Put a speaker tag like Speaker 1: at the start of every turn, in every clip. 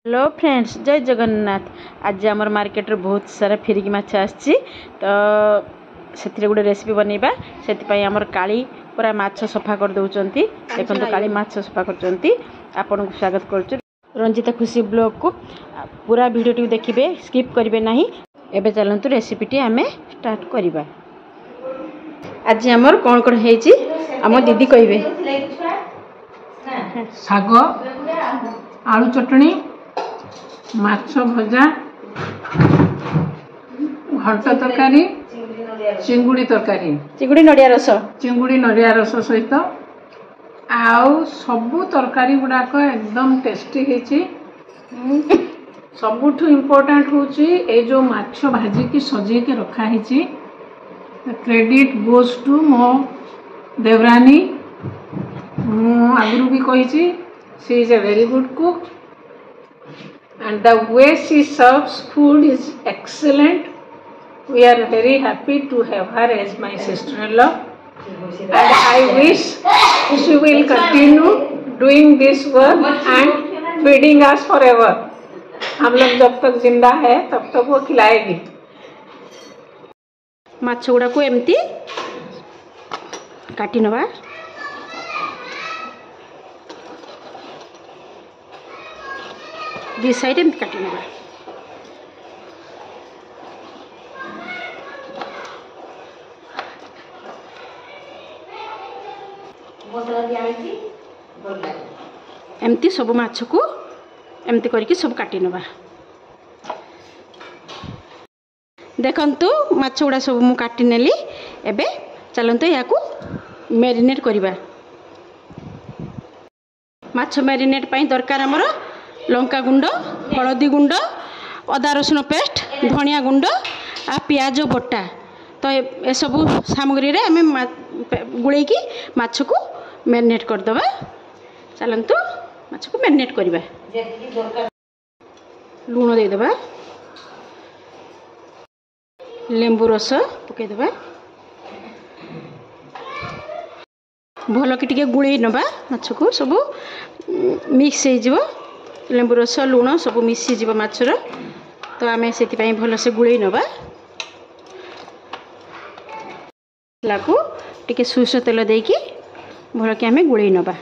Speaker 1: Hello friends, जय जगन्नाथ। आज आमर मार्केट रे बहुत सारा फिरिकी माछ आछि तो से गोटे रेसिपी बनैबा। से आमर काली पूरा माछ सफा कर दउचंती। देखंतु काली माछ सफा करचंती। आपन को स्वागत करछु रंजिता खुशी ब्लॉग को। पूरा वीडियो टी देखिबे, स्किप करिवे नाही। एबे चलंतु रेसिपी टी हमें स्टार्ट करिबा। आज आमर कोन कोन हेछि हम दीदी कहिबे।
Speaker 2: शाग, आलू चटनी, माछ भजा, घंट तरकारी, चिंगुड़ी तरकारी,
Speaker 1: चिंगुड़ी नडिया रस
Speaker 2: सहित आउ सबु तरकारी गुड़ाक एकदम टेस्टी हेची। सबुठु इम्पोर्टेंट होची ए जो माछ भाजी की सजे के रखा हेची। क्रेडिट गोज टू मो देवरानी। आगुरु भी कही she is a very good cook and the way she serves food is excellent. We are very happy to have her as my sister-in-law and I wish she will continue doing this work and feeding us forever. हम लोग जब तक जिंदा है तब तक वो खिलाएगी।
Speaker 1: माछ गुड़ा को एमती काटी नवा। दी साइड एमती काटी नवा। एमती सब माछ को एमती करके सब काटी नवा। देखंतु माछ गुड़ा सब मु काटी नेली। एबे चलंतु या को मैरिनेट करिबा। माछ मैरिनेट पई दरकार हमर लंका गुंड, हळदी गुंड, अदा रसुण पेस्ट, धनिया गुंड आ प्याज बटा। तो ए सब सामग्री रे हमें गुळै की माछ को मैरिनेट कर दबा। चलंतु माछ को मैरिनेट करिबा। लूण दे दबा, लेंबू रस पके दबा, भल कि टिके गुळै नबा। माछ को सब मिक्स हो जिवो। लेंबू रस लूण सब मिसी जीव माछर। तो आम से भल से गुड़े नवा। लाकू टिके सुस तेल देकी भल कि आम गुड़े नवा।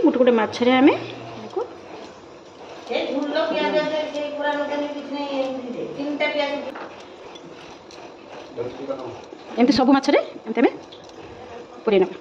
Speaker 1: गोटे गोटे माछरे आम एमती सब माछरे एमती हमें पुरे नवा।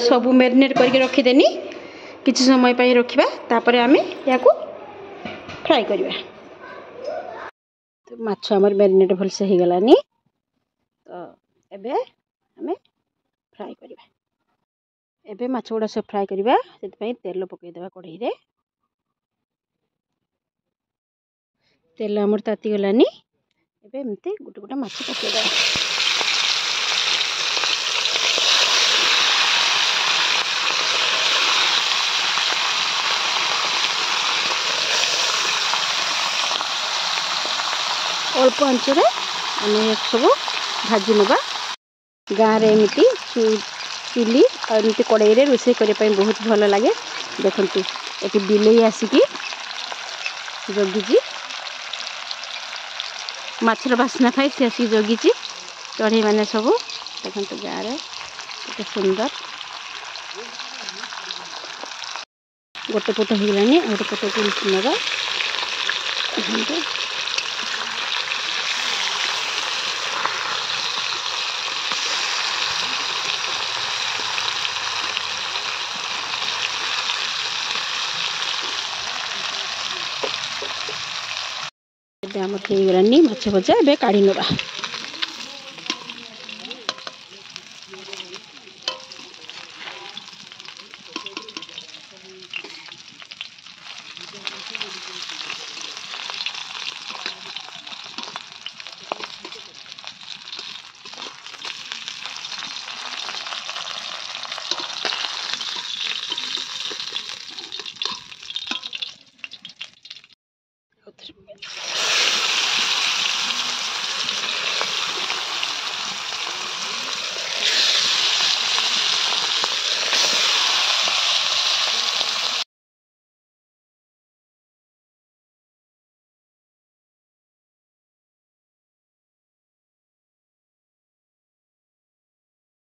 Speaker 1: सब मैरिनेट करके रखीदेनी। किसी समय पाई रखिबा। तापर आमे या को फ्राई करिबा। तो माछ हमर मैरिनेट भल से ही गलानी। तो एबे हमें फ्राई करिबा। एबे माछ गुड़ा सब फ्राई करिबा। सेति पई तेल पकै देबा कढ़ाई रे। तेल हमर ताती गलानी। एबे एमते गुटे गुटे माछ पकै देबा। अल्प आंचरे आम सब भाजी नवा। गाँव रे एमती चुली एमती कड़ाई रे रोषे करने बहुत भल लगे। देखंतु एटी बिलेई आसिकी जगिची। माछर बास्ना पाई से आसिक जगिची। चढ़ई मैंने सब देखंतु गाँव रे केते सुंदर। गोटे पट हो गलानी। गोटे पट को नवा। आम गलानी माछ भजा। ए काढ़ी नवा। ସେଥିରେ